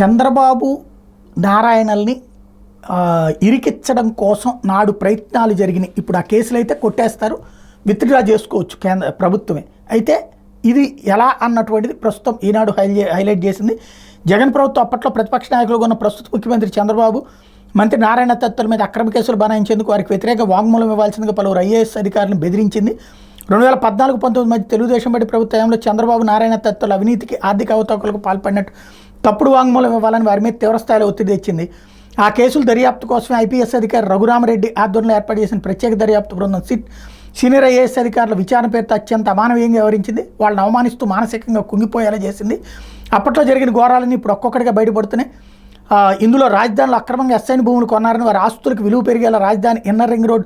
చంద్రబాబు నారాయణల్ని ఇరికించడం కోసం నాడు ప్రయత్నాలు జరిగినాయి. ఇప్పుడు ఆ కేసులు అయితే కొట్టేస్తారు, విత్డ్రా చేసుకోవచ్చు కేంద్ర ప్రభుత్వమే. అయితే ఇది ఎలా అన్నటువంటిది ప్రస్తుతం ఈనాడు హైలైట్ చేసింది. జగన్ ప్రభుత్వం అప్పట్లో ప్రతిపక్ష నాయకులుగా ఉన్న ప్రస్తుత ముఖ్యమంత్రి చంద్రబాబు మంత్రి నారాయణ దత్తుల మీద అక్రమ కేసులు బనాయించేందుకు వారికి వ్యతిరేక వాంగ్మూలం ఇవ్వాల్సిందిగా పలువురు ఐఏఎస్ అధికారులను బెదిరించింది. 2014-19 మధ్య తెలుగుదేశం పార్టీ ప్రభుత్వంలో చంద్రబాబు నారాయణ దత్తుల అవినీతికి ఆర్థిక అవతాకులకు పాల్పడినట్టు తప్పుడు వాంగ్మూలం ఇవ్వాలని వారి మీద తీవ్రస్థాయిలో ఒత్తిడి తెచ్చింది. ఆ కేసుల దర్యాప్తు కోసమే ఐపీఎస్ అధికారి రఘురామరెడ్డి ఆధ్వర్యంలో ఏర్పాటు చేసిన ప్రత్యేక దర్యాప్తు బృందం సిట్ సీనియర్ ఐఏఎస్ అధికారుల విచారణ పేరుతో అత్యంత అమానవీయంగా వ్యవహరించింది. వాళ్ళని అవమానిస్తూ మానసికంగా కుంగిపోయేలా చేసింది. అప్పట్లో జరిగిన ఘోరాలని ఇప్పుడు ఒక్కొక్కటిగా బయటపడుతున్నాయి. ఇందులో రాజధానిలో అక్రమంగా ఎస్ఐన్ భూములు కొన్నారని, వారి ఆస్తులకు విలువ పెరిగేలా రాజధాని ఇన్నర్ రింగ్ రోడ్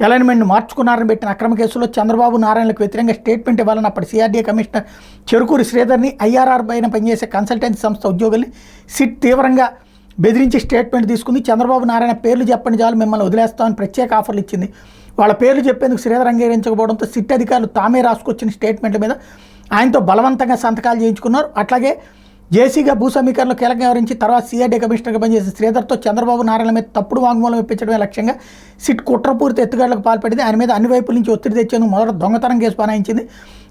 అలైన్మెంట్ను మార్చుకున్నారని పెట్టిన అక్రమ కేసులో చంద్రబాబు నారాయణలకు వ్యతిరేకంగా స్టేట్మెంట్ ఇవ్వాలని అప్పటి సిఆర్డీఏ కమిషనర్ చెరుకూరి శ్రీధర్ని, ఐఆర్ఆర్ పైన పనిచేసే కన్సల్టెన్సీ సంస్థ ఉద్యోగుల్ని సిట్ తీవ్రంగా బెదిరించి స్టేట్మెంట్ తీసుకుంది. చంద్రబాబు నారాయణ పేర్లు చెప్పండి చాలు, మిమ్మల్ని వదిలేస్తామని ప్రత్యేక ఆఫర్లు ఇచ్చింది. వాళ్ళ పేర్లు చెప్పేందుకు శ్రీధర్ అంగీకరించకపోవడంతో సిట్ అధికారులు తామే రాసుకొచ్చిన స్టేట్మెంట్ల మీద ఆయనతో బలవంతంగా సంతకాలు చేయించుకున్నారు. అట్లాగే జేసీగా భూ సమీకరణలో కీలకంగా వ్యవహరించి తర్వాత సిఆర్డీ కమిషనర్గా పనిచేసిన శ్రీధర్తో చంద్రబాబు నారాయణ మీద తప్పుడు వాంగ్మూలం ఇప్పించడమే లక్ష్యంగా సిట్ కుట్రపూరిత ఎత్తుగడలకు పాల్పడింది. ఆయన మీద అన్ని వైపుల నుంచి ఒత్తిడి తెచ్చేందుకు మొదట దొంగతనం కేసు బనాయించింది.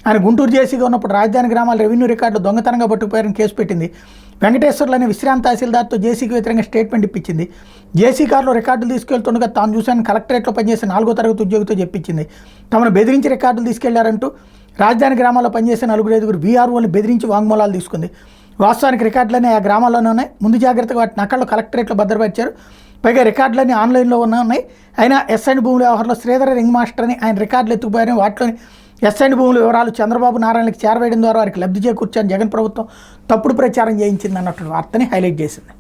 ఆయన గుంటూరు జేసీగా ఉన్నప్పుడు రాజధాని గ్రామాల రెవెన్యూ రికార్డులు దొంగతనంగా పట్టుకుపోయారని కేసు పెట్టింది. వెంకటేశ్వర్లు అనే విశ్రాంత తహసీల్దార్తో జేసీకి వ్యతిరేకంగా స్టేట్మెంట్ ఇప్పించింది. జేసీ కారులో రికార్డులు తీసుకెళ్తుండగా తాను చూశాను కలెక్టరేట్లో పనిచేసే 4వ తరగతి ఉద్యోగితో చెప్పించింది. తమను బెదిరించి రికార్డులు తీసుకెళ్లారంటూ రాజధాని గ్రామాల్లో పనిచేసే 4-5 వీఆర్ఓని బెదిరించి వాంగ్మూలాలు తీసుకుంది. వాస్తవానికి రికార్డులన్నీ ఆ గ్రామాల్లోనే ఉన్నాయి. ముందు జాగ్రత్తగా వాటి నకళ్ళు కలెక్టరేట్లో భద్రపరిచారు. పైగా రికార్డులన్నీ ఆన్లైన్లో ఉన్నాయి. అయినా ఎస్ఐన్ భూముల వ్యవహారంలో శ్రీధర్ రింగ్ మాస్టర్ అని ఆయన రికార్డులు ఎత్తుకుపోయారని, వాటిలోని ఎస్ఐన్ భూముల వివరాలు చంద్రబాబు నారాయణకి చేరవేయడం ద్వారా వారికి లబ్ధి చేకూర్చారని జగన్ ప్రభుత్వం తప్పుడు ప్రచారం చేయించింది అన్నట్టు వార్తని హైలైట్ చేసింది.